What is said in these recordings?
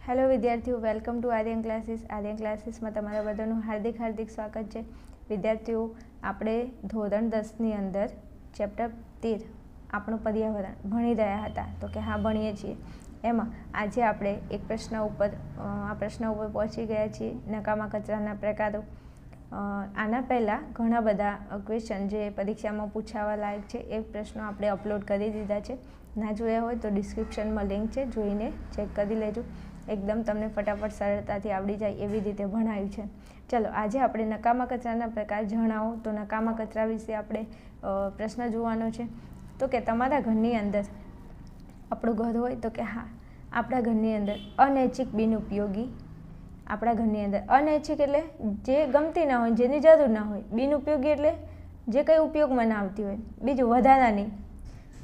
Hello વિદ્યાર્થીઓ, welcome to Aryan classes. Aryan ક્લાસીસમાં તમારા બધાનું હાર્દિક સ્વાગત છે. વિદ્યાર્થીઓ, આપણે ધોરણ 10ની અંદર ચેપ્ટર 13 આપણું પર્યાવરણ ભણી રહ્યા હતા. તો કે હા, ભણીએ છીએ. એમાં આજે આપણે એક પ્રશ્ન ઉપર પહોંચી ગયા છીએ, નકામા કચરાના પ્રકારો. આના પહેલાં ઘણા બધા ક્વેશ્ચન જે પરીક્ષામાં પૂછાવા લાયક છે એ પ્રશ્નો આપણે અપલોડ કરી દીધા છે. ના જોયા હોય તો ડિસ્ક્રિપ્શનમાં લિંક છે, જોઈને ચેક કરી લેજો. એકદમ તમને ફટાફટ સરળતાથી આવડી જાય એવી રીતે ભણાવ્યું છે. ચલો, આજે આપણે નકામા કચરાના પ્રકાર જણાવો. તો નકામા કચરા વિશે આપણે પ્રશ્ન જોવાનો છે. તો કે તમારા ઘરની અંદર, આપણું ઘર હોય તો કે હા, આપણા ઘરની અંદર અનૈચ્છિક બિનઉપયોગી, આપણા ઘરની અંદર અનૈચ્છિક એટલે જે ગમતી ના હોય, જેની જરૂર ના હોય. બિનઉપયોગી એટલે જે કંઈ ઉપયોગમાં ના આવતી હોય. બીજું વધારાની,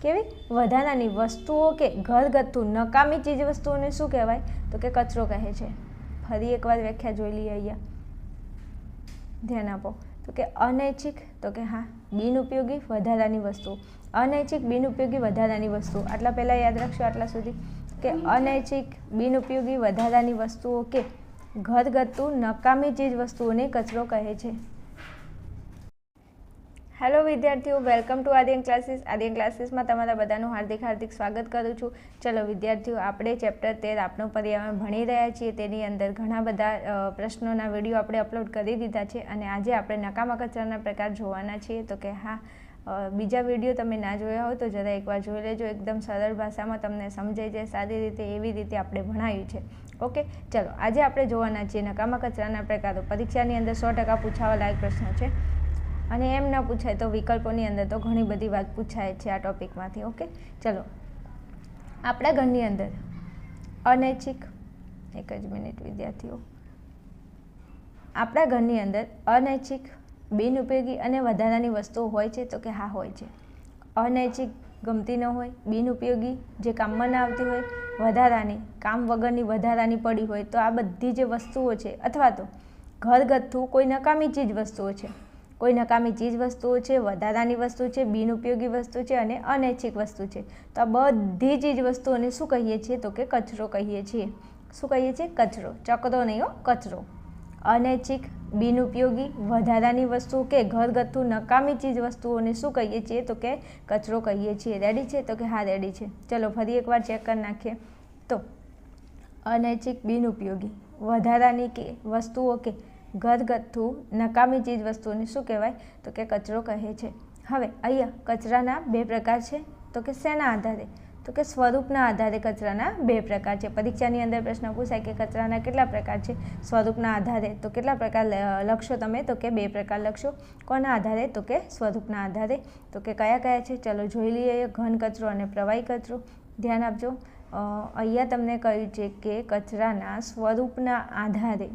કેવી વધારાની વસ્તુઓ કે ઘરગથ્થુ નકામી ચીજ વસ્તુઓને શું કહેવાય? તો કે કચરો કહે છે. ફરી એકવાર વ્યાખ્યા જોઈ લઈએ. અહીંયા ધ્યાન આપો. તો કે અનૈચ્છિક, તો કે હા, બિનઉપયોગી વધારાની વસ્તુ. અનૈચ્છિક બિનઉપયોગી વધારાની વસ્તુ, આટલા પહેલાં યાદ રાખશો. આટલા સુધી કે અનૈચ્છિક બિનઉપયોગી વધારાની વસ્તુઓ કે ઘરગથ્થુ નકામી ચીજ વસ્તુઓને કચરો કહે છે. હેલો વિદ્યાર્થીઓ, welcome to Aryan classes. Aryan ક્લાસીસમાં તમારા બધાનું હાર્દિક સ્વાગત કરું છું. ચલો વિદ્યાર્થીઓ, આપણે ચેપ્ટર 13 આપણું પર્યાવરણ ભણી રહ્યા છીએ. તેની અંદર ઘણા બધા પ્રશ્નોના વિડીયો આપણે અપલોડ કરી દીધા છે અને આજે આપણે નકામા કચરાના પ્રકાર જોવાના છીએ. તો કે હા, બીજા વિડીયો તમે ના જોયા હોય તો જરા એકવાર જોઈ લેજો. એકદમ સરળ ભાષામાં તમને સમજાઈ જાય સારી રીતે, એવી રીતે આપણે ભણાવ્યું છે. ઓકે, ચલો આજે આપણે જોવાના છીએ નકામા કચરાના પ્રકારો. પરીક્ષાની અંદર 100% પૂછાવા લાયક પ્રશ્ન છે અને એમ ના પૂછાય તો વિકલ્પોની અંદર તો ઘણી બધી વાત પૂછાય છે આ ટોપિકમાંથી. ઓકે, ચલો. આપણા ઘરની અંદર અનૈચ્છિક, એક જ મિનિટ વિદ્યાર્થીઓ, આપણા ઘરની અંદર અનૈચ્છિક, બિનઉપયોગી અને વધારાની વસ્તુઓ હોય છે. તો કે હા, હોય છે. અનૈચ્છિક ગમતી ન હોય, બિનઉપયોગી જે કામમાં ના આવતી હોય, વધારાની કામ વગરની વધારાની પડી હોય. તો આ બધી જે વસ્તુઓ છે, અથવા તો ઘરગથ્થુ કોઈ નકામી ચીજ વસ્તુઓ છે, કોઈ નકામી ચીજ વસ્તુઓ છે, વધારાની વસ્તુ છે, બિનઉપયોગી વસ્તુ છે અને અનૈચ્છિક વસ્તુ છે. તો આ બધી ચીજ વસ્તુઓને શું કહીએ છીએ? તો કે કચરો કહીએ છીએ. શું કહીએ છીએ? કચરો. ચકરો નહીં હો, કચરો. અનૈચ્છિક, બિનઉપયોગી, વધારાની વસ્તુ કે ઘરગથ્થુ નકામી ચીજ વસ્તુઓને શું કહીએ છીએ? તો કે કચરો કહીએ છીએ. રેડી છે? તો કે હા, રેડી છે. ચલો ફરી એકવાર ચેક કરી નાખીએ. તો અનૈચ્છિક, બિનઉપયોગી, વધારાની કે વસ્તુઓ કે ઘરગથ્થુ નકામી ચીજ વસ્તુઓને શું કહેવાય? તો કે કચરો કહે છે. હવે અહીંયા કચરાના બે પ્રકાર છે. તો કે શેના આધારે? તો કે સ્વરૂપના આધારે કચરાના બે પ્રકાર છે. પરીક્ષાની અંદર પ્રશ્ન પૂછાય કે કચરાના કેટલા પ્રકાર છે? સ્વરૂપના આધારે. તો કેટલા પ્રકાર લખશો તમે? તો કે બે પ્રકાર લખશો. કોના આધારે? તો કે સ્વરૂપના આધારે. તો કે કયા કયા છે? ચલો જોઈ લઈએ. ઘન કચરો અને પ્રવાહી કચરો. ધ્યાન આપજો. અહીંયા તમને કહ્યું છે કે કચરાના સ્વરૂપના આધારે.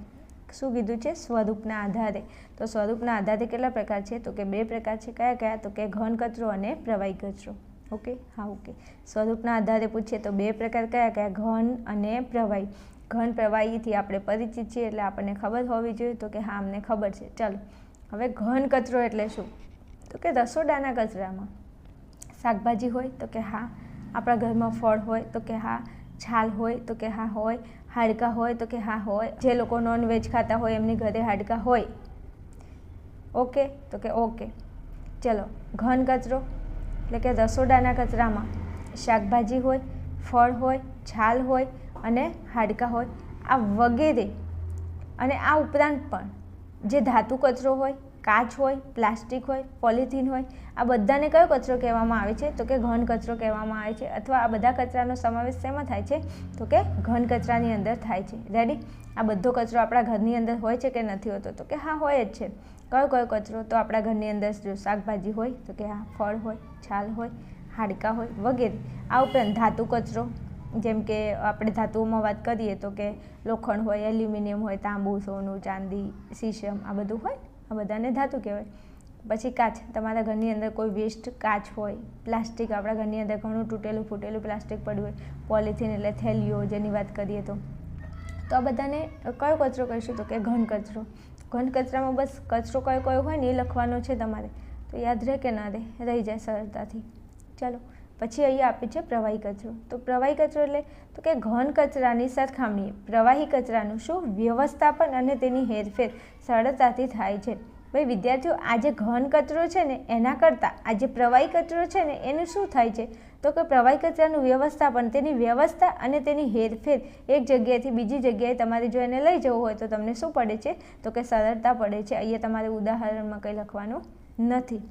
શું કીધું છે? સ્વરૂપના આધારે. તો સ્વરૂપના આધારે કેટલા પ્રકાર છે? તો કે બે પ્રકાર છે. કયા કયા? તો કે ઘન કચરો અને પ્રવાહી કચરો. ઓકે, હા, ઓકે. સ્વરૂપના આધારે પૂછીએ તો બે પ્રકાર કયા કયા? ઘન અને પ્રવાહી. ઘન પ્રવાહીથી આપણે પરિચિત છીએ એટલે આપણને ખબર હોવી જોઈએ. તો કે હા, અમને ખબર છે. ચાલો, હવે ઘન કચરો એટલે શું? તો કે રસોડાના કચરામાં શાકભાજી હોય તો કે હા, આપણા ઘરમાં ફળ હોય તો કે હા, છાલ હોય તો કે હા હોય, હાડકાં હોય તો કે હા હોય. જે લોકો નોનવેજ ખાતા હોય એમની ઘરે હાડકાં હોય. ઓકે, તો કે ઓકે. ચલો, ઘન કચરો એટલે કે રસોડાના કચરામાં શાકભાજી હોય, ફળ હોય, છાલ હોય અને હાડકાં હોય. આ વગેરે અને આ ઉપરાંત પણ જે ધાતુ કચરો હોય, કાચ હોય, પ્લાસ્ટિક હોય, પોલિથીન હોય, આ બધાને કયો કચરો કહેવામાં આવે છે? તો કે ઘન કચરો કહેવામાં આવે છે. અથવા આ બધા કચરાનો સમાવેશ શેમાં થાય છે? તો કે ઘન કચરાની અંદર થાય છે. રેડી? આ બધો કચરો આપણા ઘરની અંદર હોય છે કે નથી હોતો? તો કે હા, હોય જ છે. કયો કયો કચરો? તો આપણા ઘરની અંદર જો શાકભાજી હોય તો કે હા, ફળ હોય, છાલ હોય, હાડકાં હોય વગેરે. આ ઉપરાંત ધાતુ કચરો, જેમ કે આપણે ધાતુઓમાં વાત કરીએ તો કે લોખંડ હોય, એલ્યુમિનિયમ હોય, તાંબુ, સોનું, ચાંદી, શીશમ, આ બધું હોય. આ બધાને ધાતુ કહેવાય. પછી કાચ, તમારા ઘરની અંદર કોઈ વેસ્ટ કાચ હોય. પ્લાસ્ટિક, આપણા ઘરની અંદર ઘણું તૂટેલું ફૂટેલું પ્લાસ્ટિક પડ્યું હોય. પોલિથીન એટલે થેલીઓ, જેની વાત કરીએ તો આ બધાને કયો કચરો કહીશું? તો કે ઘન કચરો. ઘન કચરામાં બસ કચરો કયો હોય ને એ લખવાનો છે તમારે. તો યાદ રહે કે ના રહે? રહી જાય સરળતાથી. ચાલો, પછી અહીંયા આપે છે પ્રવાહી કચરો. તો પ્રવાહી કચરો એટલે તો કે ઘન કચરાની સરખામણીએ પ્રવાહી કચરાનું શું વ્યવસ્થાપન અને તેની હેરફેર સરળતાથી થાય છે. ભાઈ વિદ્યાર્થીઓ, આ જે ઘન કચરો છે ને એના કરતાં આ જે પ્રવાહી કચરો છે ને એનું શું થાય છે તો કે પ્રવાહી કચરાનું વ્યવસ્થાપન, તેની વ્યવસ્થા અને તેની હેરફેર એક જગ્યાએથી બીજી જગ્યાએ તમારે જો એને લઈ જવું હોય તો તમને શું પડે છે તો કે સરળતા પડે છે. અહીંયા તમારે ઉદાહરણમાં કંઈ લખવાનું નથી.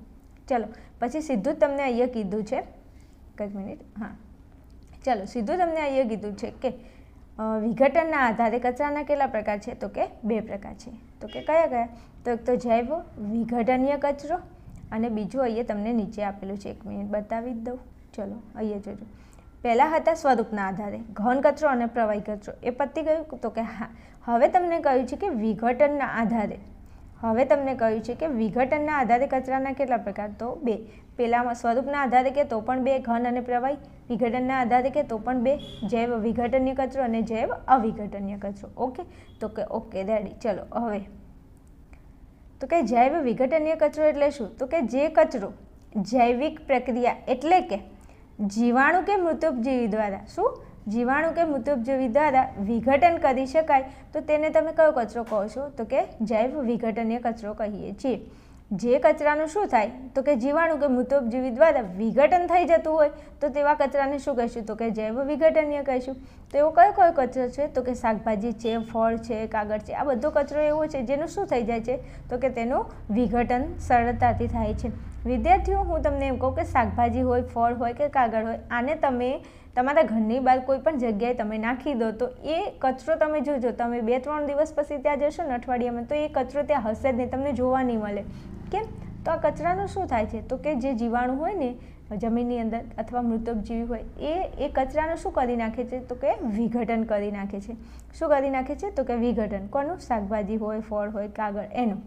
ચલો પછી સીધું જ તમને અહીંયા કીધું છે, એક જ મિનિટ, હા ચલો સીધું તમને અહીંયા કીધું છે કે વિઘટનના આધારે કચરાના કેટલા પ્રકાર છે તો કે 2 પ્રકાર છે. તો કે કયા કયા? તો એક તો જૈવ વિઘટનીય કચરો અને બીજું અહીંયા તમને નીચે આપેલું છે, 1 મિનિટ બતાવી જ દઉં. ચલો અહીંયા જોજો. પહેલાં હતા સ્વરૂપના આધારે ઘન કચરો અને પ્રવાહી કચરો, એ પતી ગયું. તો કે હા, હવે તમને કહ્યું છે કે વિઘટનના આધારે, હવે તમને કહ્યું છે કે વિઘટનના આધારે કચરાના કેટલા પ્રકાર? તો 2. પહેલામાં સ્વરૂપના આધારે કે તો પણ 2 ઘન અને પ્રવાહી, વિઘટનના આધારે કે તો પણ 2 જૈવ વિઘટનીય કચરો અને જૈવ અવિઘટનીય કચરો. ઓકે, તો કે ઓકે રેડી. ચલો હવે તો કે જૈવ વિઘટનીય કચરો એટલે શું? તો કે જે કચરો જૈવિક પ્રક્રિયા એટલે કે જીવાણુ કે મૃતોપજીવી દ્વારા શું જીવાણુ કે મૃતોપજીવી દ્વારા વિઘટન કરી શકાય તો તેને તમે કયો કચરો કહો છો? તો કે જૈવ વિઘટનીય કચરો કહીએ છીએ. જે કચરાનું શું થાય તો કે જીવાણુ કે મૃતોપજીવી દ્વારા વિઘટન થઈ જતું હોય તો તેવા કચરાને શું કહીશું? તો કે જૈવ વિઘટનીય કહીશું. તો એવો કયો કયો કચરો છે? તો કે શાકભાજી છે, ફળ છે, કાગળ છે, આ બધો કચરો એવો છે જેનું શું થઈ જાય છે તો કે તેનું વિઘટન સરળતાથી થાય છે. વિદ્યાર્થીઓ, હું તમને એમ કહું કે શાકભાજી હોય, ફળ હોય કે કાગળ હોય, આને તમે તમારા ઘરની બહાર કોઈ પણ જગ્યાએ તમે નાખી દો તો એ કચરો તમે જોજો, તમે 2-3 દિવસ પછી ત્યાં જશો ને અઠવાડિયામાં તો એ કચરો ત્યાં હશે જ નહીં, તમને જોવા નહીં મળે. કેમ? તો આ કચરાનું શું થાય છે તો કે જે જીવાણુ હોય ને જમીનની અંદર અથવા મૃતોપજીવી હોય એ કચરાનું શું કરી નાખે છે તો કે વિઘટન કરી નાખે છે. શું કરી નાખે છે તો કે વિઘટન. કોનું? શાકભાજી હોય, ફળ હોય, કાગળ એનું.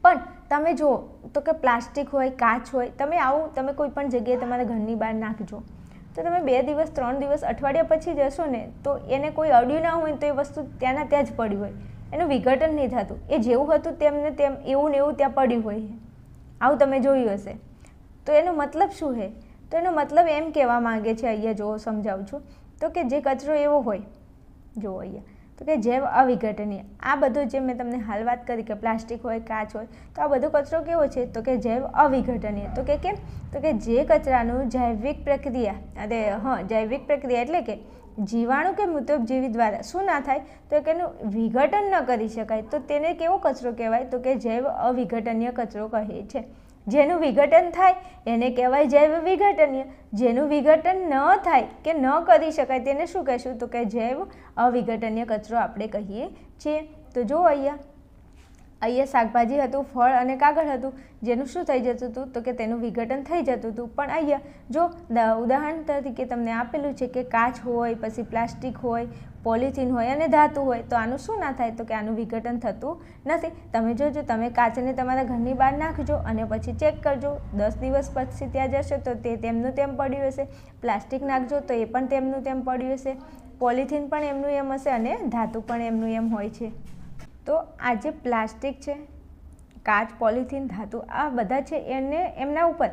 પણ તમે જુઓ તો કે પ્લાસ્ટિક હોય, કાચ હોય, તમે કોઈ પણ જગ્યાએ તમારા ઘરની બહાર નાખજો તો તમે 2 દિવસ 3 દિવસ અઠવાડિયા પછી જશો ને તો એને કોઈ અડ્યું ના હોય તો એ વસ્તુ ત્યાંના ત્યાં જ પડી હોય, એનું વિઘટન નહીં થતું. એ જેવું હતું તેમને તેમ એવું ને એવું ત્યાં પડ્યું હોય. આવું તમે જોયું હશે. તો એનો મતલબ શું છે? તો એનો મતલબ એમ કહેવા માંગે છે, અહીંયા જુઓ સમજાવું છું, તો કે જે કચરો એવો હોય, જુઓ અહીંયા તો કે જૈવ અવિઘટનીય, આ બધું જે મેં તમને હાલ વાત કરી કે પ્લાસ્ટિક હોય, કાચ હોય, તો આ બધો કચરો કેવો છે તો કે જૈવ અવિઘટનીય. તો કે કેમ? તો કે જે કચરાનું જૈવિક પ્રક્રિયા જૈવિક પ્રક્રિયા એટલે કે જીવાણુ કે મૃતોપજીવી દ્વારા શું ના થાય તો કે એનું વિઘટન ન કરી શકાય તો તેને કેવો કચરો કહેવાય તો કે જૈવ અવિઘટનીય કચરો કહે છે. જેનું વિઘટન થાય એને કહેવાય જૈવ વિઘટનીય. જેનું વિઘટન ન થાય કે ન કરી શકાય તેને શું કહેશું તો કે જૈવ અવિઘટનીય કચરો આપણે કહીએ છીએ. તો જો અહીંયા શાકભાજી હતું, ફળ અને કાગળ હતું, જેનું શું થઈ જતું હતું તો કે તેનું વિઘટન થઈ જતું હતું. પણ અહીંયા જો ઉદાહરણ તરીકે તમને આપેલું છે કે કાચ હોય, પછી પ્લાસ્ટિક હોય, પોલિથીન હોય અને ધાતુ હોય તો આનું શું ના થાય તો કે આનું વિઘટન થતું નથી. તમે જોજો, તમે કાચને તમારા ઘરની બહાર નાખજો અને પછી ચેક કરજો, 10 દિવસ પછી ત્યાં જશો તો તે તેમનું તેમ પડ્યું હશે. પ્લાસ્ટિક નાખજો તો એ પણ તેમનું તેમ પડ્યું હશે. પોલિથીન પણ એમનું એમ હશે અને ધાતુ પણ એમનું એમ હોય છે. તો આ જે પ્લાસ્ટિક છે, કાચ, પોલિથીન, ધાતુ આ બધા છે એમના ઉપર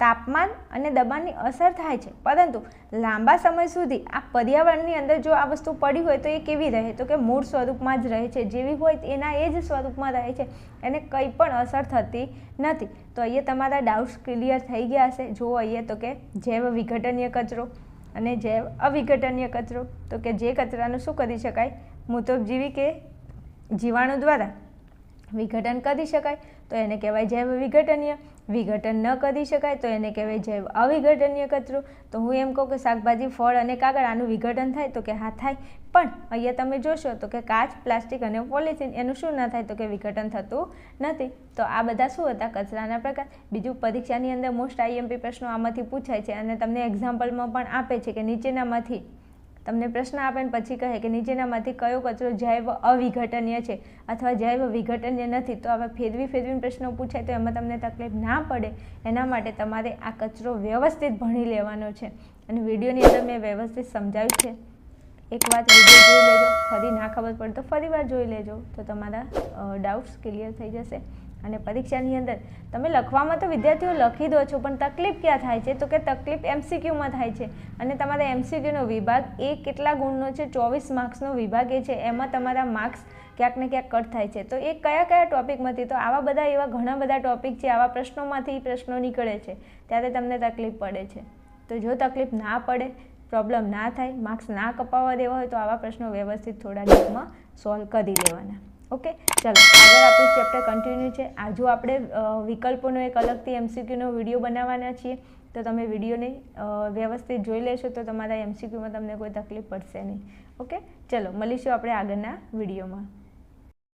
તાપમાન અને દબાણની અસર થાય છે, પરંતુ લાંબા સમય સુધી આ પર્યાવરણની અંદર જો આ વસ્તુ પડી હોય તો એ કેવી રહે તો કે મૂળ સ્વરૂપમાં જ રહે છે. જેવી હોય એના એ જ સ્વરૂપમાં રહે છે, એને કંઈ પણ અસર થતી નથી. તો અહીંયા તમારા ડાઉટ્સ ક્લિયર થઈ ગયા હશે. જુઓ અહીંયા તો કે જૈવ વિઘટનીય કચરો અને જૈવ અવિઘટનીય કચરો, તો કે જે કચરાનું શું કરી શકાય મૃતોપજીવી કે જીવાણુ દ્વારા વિઘટન કરી શકાય તો એને કહેવાય જૈવ વિઘટનીય. વિઘટન ન કરી શકાય તો એને કહેવાય જૈવ અવિઘટનીય કચરો. તો હું એમ કહું કે શાકભાજી, ફળ અને કાગળ આનું વિઘટન થાય તો કે હા થાય. પણ અહીંયા તમે જોશો તો કે કાચ, પ્લાસ્ટિક અને પોલિથીન એનું શું ના થાય તો કે વિઘટન થતું નથી. તો આ બધા શું હતા કચરાના પ્રકાર. બીજું પરીક્ષાની અંદર મોસ્ટ IMP પ્રશ્નો આમાંથી પૂછાય છે અને તમને એક્ઝામ્પલમાં પણ આપે છે કે નીચેનામાંથી તમને પ્રશ્ન આપે ને પછી કહે કે નીચેનામાંથી કયો કચરો જૈવ અવિઘટનીય છે અથવા જૈવ વિઘટનીય નથી. તો આવા ફેરવીને પ્રશ્નો પૂછાય તો એમાં તમને તકલીફ ના પડે એના માટે તમારે આ કચરો વ્યવસ્થિત ભણી લેવાનો છે. અને વિડીયોની અંદર મેં વ્યવસ્થિત સમજાવ્યું છે. એક વાત વિડીયો જોઈ લેજો, ફરી ના ખબર પડે તો ફરી વાર જોઈ લેજો તો તમારા ડાઉટ્સ ક્લિયર થઈ જશે. અને પરીક્ષાની અંદર તમે લખવામાં તો વિદ્યાર્થીઓ લખી દો છો, પણ તકલીફ ક્યાં થાય છે? તો કે તકલીફ MCQમાં થાય છે. અને તમારા MCQનો વિભાગ એ કેટલા ગુણનો છે? 24 માર્ક્સનો વિભાગ એ છે. એમાં તમારા માર્ક્સ ક્યાંક ને ક્યાંક કટ થાય છે. તો એ કયા કયા ટોપિકમાંથી? તો આવા બધા એવા ઘણા બધા ટોપિક છે, આવા પ્રશ્નોમાંથી પ્રશ્નો નીકળે છે, ત્યારે તમને તકલીફ પડે છે. તો જો તકલીફ ના પડે, પ્રોબ્લેમ ના થાય, માર્ક્સ ના કપાવવા દેવા હોય, તો આવા પ્રશ્નો વ્યવસ્થિત થોડા ડીપમાં સોલ્વ કરી લેવાના. ઓકે, ચલો આગળ આપણું ચેપ્ટર કન્ટિન્યુ છે. આજુ આપણે વિકલ્પોનો એક અલગથી MCQનો વિડીયો બનાવવાના છીએ, તો તમે વિડીયોને વ્યવસ્થિત જોઈ લેશો તો તમારા MCQમાં તમને કોઈ તકલીફ પડશે નહીં. ઓકે, ચલો મળીશું આપણે આગળના વિડીયોમાં.